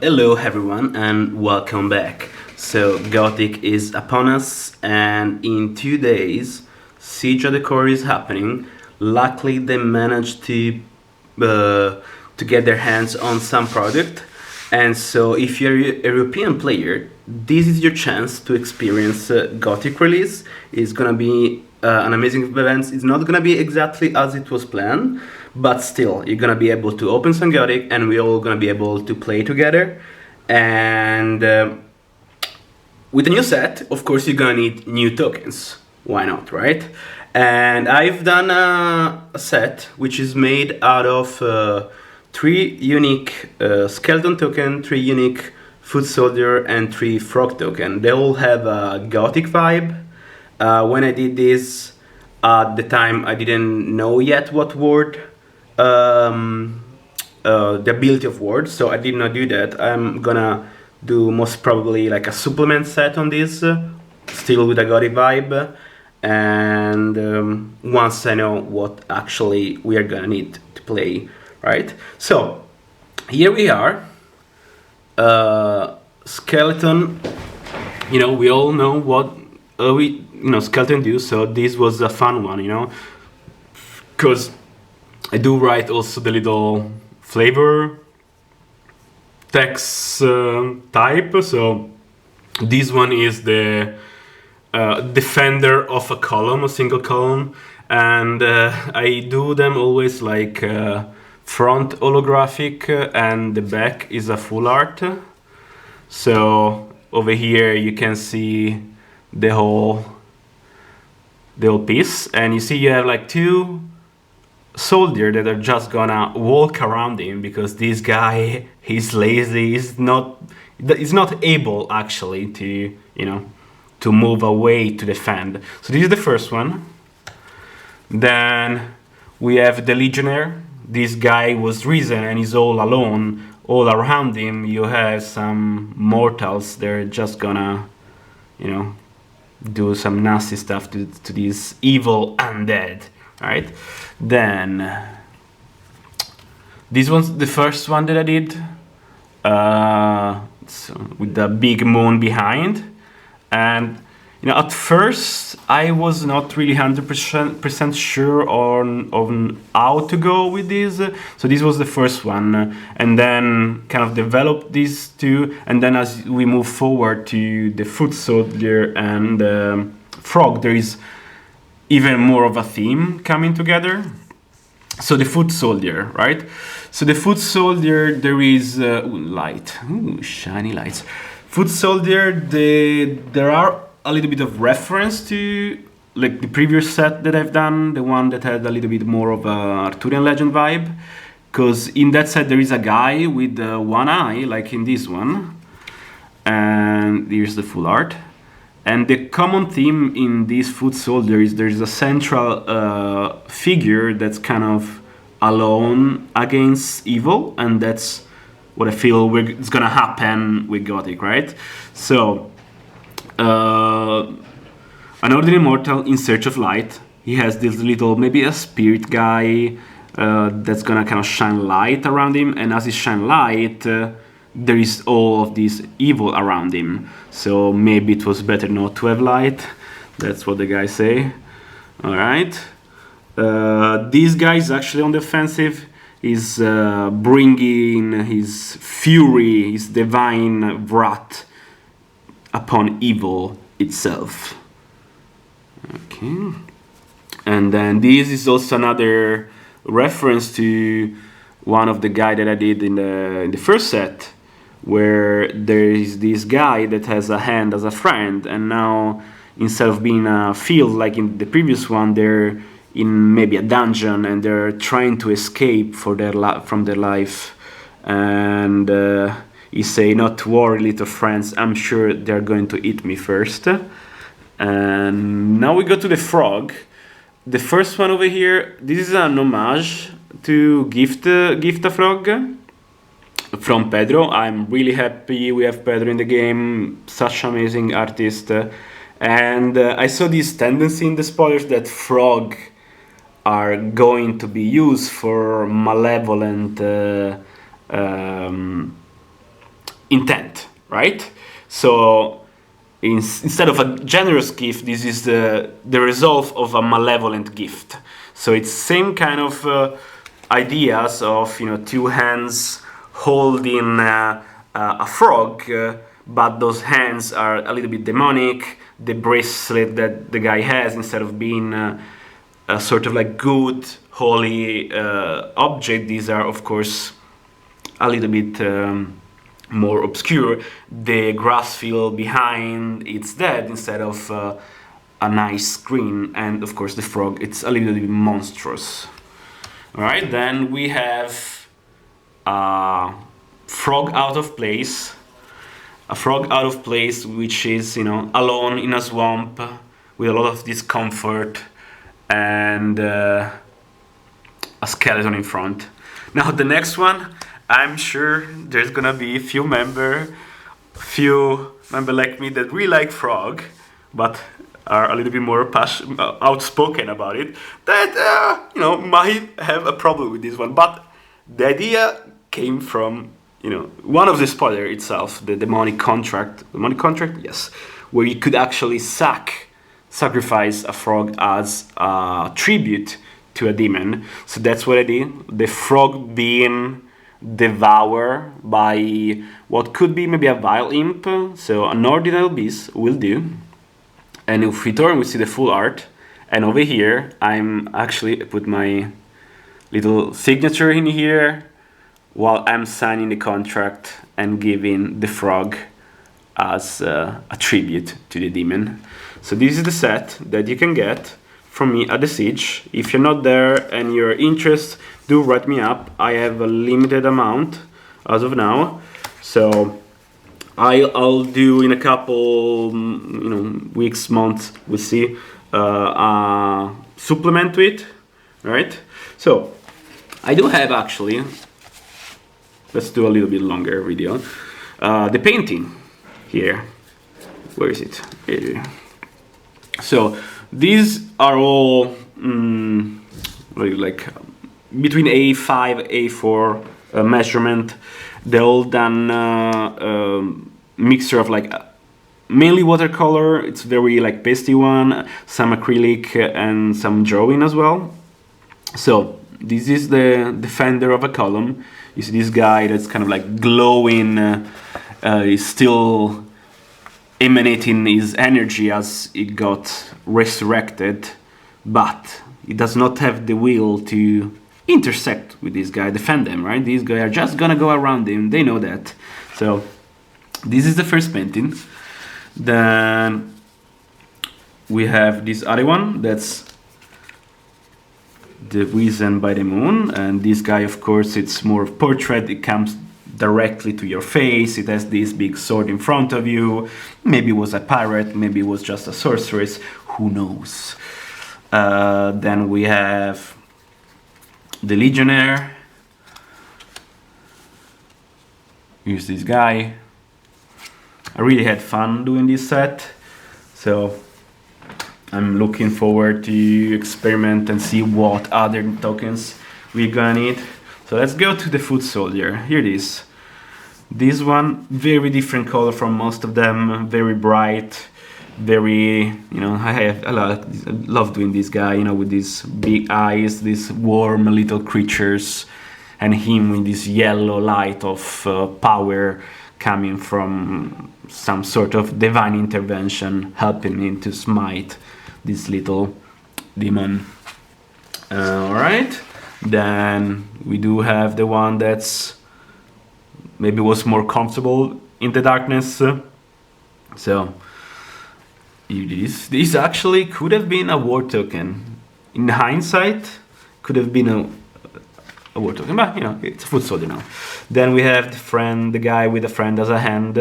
Hello everyone and welcome back. So Gothic is upon us, and in 2 days Siege of the Core is happening. Luckily they managed to get their hands on some product, and so if you're a European player, this is your chance to experience Gothic release. It's gonna be an amazing event. It's not gonna be exactly as it was planned, but still you're gonna be able to open some Gothic and we're all gonna be able to play together. And with the new set, of course, you're gonna need new tokens. Why not, right? And I've done a set which is made out of 3 unique skeleton token, 3 unique foot soldier, and 3 frog token. They all have a Gothic vibe. When I did this, at the time I didn't know yet what word, the ability of words, so I did not do that. I'm gonna do most probably like a supplement set on this, still with a Gothic vibe, and once I know what actually we are gonna need to play, right? So here we are, skeleton. You know, we all know what skeleton do, so this was a fun one, because I do write also the little flavor text type. So this one is the defender of a column, a single column, and I do them always like front holographic and the back is a full art. So over here you can see the whole piece, and you see you have like 2 soldiers that are just gonna walk around him, because this guy, he's lazy, he's not able actually to to move away to defend. So this is the first one. Then we have the legionnaire. This guy was risen and he's all alone. All around him you have some mortals. They're just gonna do some nasty stuff to these evil undead, right? Then this one's the first one that I did, so with the big moon behind. And at first I was not really 100% sure on how to go with this. So this was the first one, and then kind of developed these 2, and then as we move forward to the foot soldier and frog, there is even more of a theme coming together. So the foot soldier, right? So the foot soldier, there is light, shiny lights. Foot soldier, there are a little bit of reference to like the previous set that I've done, the one that had a little bit more of a Arthurian legend vibe, because in that set there is a guy with one eye, like in this one, and here's the full art. And the common theme in this foot soldier is there's a central figure that's kind of alone against evil, and that's what I feel is gonna happen with Gothic, right? So an ordinary mortal in search of light. He has this little, maybe a spirit guy that's gonna kind of shine light around him, and as he shine light, there is all of this evil around him. So maybe it was better not to have light. That's what the guys say. All right. This guy is actually on the offensive. He's bringing his fury, his divine wrath upon evil itself. Okay. And then this is also another reference to one of the guy that I did in the first set, where there is this guy that has a hand as a friend, and now instead of being a field like in the previous one, they're in maybe a dungeon and they're trying to escape from their life. And he say, "Not to worry, little friends, I'm sure they're going to eat me first." And now we go to the frog. The first one over here, this is an homage to Gift a Frog from Pedro. I'm really happy we have Pedro in the game, such amazing artist. And I saw this tendency in the spoilers that frog are going to be used for malevolent intent, right? So instead of a generous gift, this is the result of a malevolent gift. So it's same kind of ideas of two hands holding a frog, but those hands are a little bit demonic. The bracelet that the guy has, instead of being a sort of like good holy object, these are of course a little bit more obscure. The grass field behind, it's dead instead of a nice green, and of course the frog, it's a little bit monstrous. All right, then we have a frog out of place. A frog out of place, which is alone in a swamp with a lot of discomfort and a skeleton in front. Now the next one, I'm sure there's gonna be a few member like me that really like frog, but are a little bit more outspoken about it. That might have a problem with this one. But the idea came from one of the spoiler itself, the demonic contract. Demonic contract, yes, where you could actually sacrifice a frog as a tribute to a demon. So that's what I did. The frog being devoured by what could be maybe a vile imp, so an ordinary beast will do. And if we turn, we see the full art. And over here, I'm actually put my little signature in here while I'm signing the contract and giving the frog as a tribute to the demon. So this is the set that you can get from me at the Siege. If you're not there and you're interested, do write me up. I have a limited amount as of now, so I'll do in a couple weeks, months, we'll see, supplement to it, right? So I do have actually, let's do a little bit longer video, the painting here. Where is it? Here. So these are all like between A5, A4 measurement. They're all done mixture of like mainly watercolor. It's very like pasty one, some acrylic and some drawing as well. So this is the defender of a column. You see this guy that's kind of like glowing, is still emanating his energy as it got resurrected, but he does not have the will to intersect with this guy, defend them, right? These guys are just gonna go around him, they know that. So this is the first painting. Then we have this other one, that's the Reason by the Moon, and this guy, of course, it's more portrait. It comes directly to your face. It has this big sword in front of you. Maybe it was a pirate, maybe it was just a sorceress, who knows. Then we have the Legionnaire. Here's this guy. I really had fun doing this set, so I'm looking forward to experiment and see what other tokens we're gonna need. So let's go to the Foot Soldier. Here it is. This one, very different color from most of them, very bright, very, I love doing this guy, with these big eyes, these warm little creatures, and him with this yellow light of power coming from some sort of divine intervention, helping him to smite this little demon. Alright, then we do have the one that's maybe was more comfortable in the darkness. So this actually could have been a war token. In hindsight, could have been a war token, but it's a Foot Soldier now. Then we have the guy with a friend as a hand,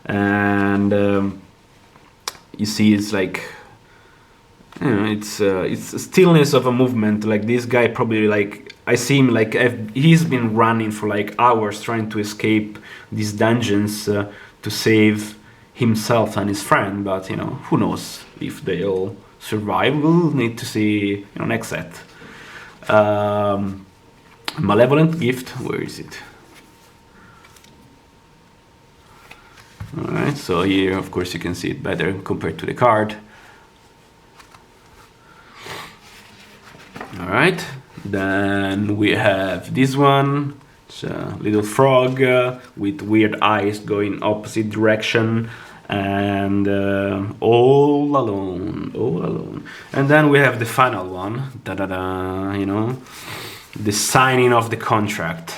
and you see it's like, it's a stillness of a movement. Like this guy probably, like, I see him like he's been running for like hours trying to escape these dungeons to save himself and his friend, but who knows if they'll survive. We'll need to see next set. Malevolent gift. Where is it? All right, so here, of course, you can see it better compared to the card. All right, then we have this one. It's a little frog with weird eyes going opposite direction, and all alone, all alone. And then we have the final one, da-da-da, you know, the signing of the contract.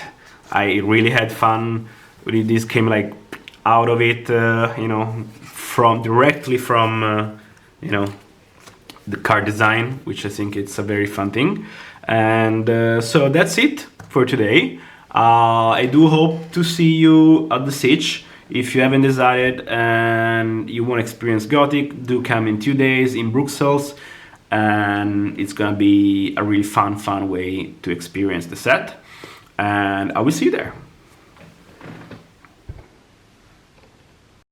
I really had fun. This came like out of it, you know, directly from, you know, the card design, which I think it's a very fun thing. And so that's it for today. I do hope to see you at the Siege. If you haven't decided and you want to experience Gothic, do come in 2 days in Bruxelles, and it's gonna be a really fun way to experience the set. And I will see you there.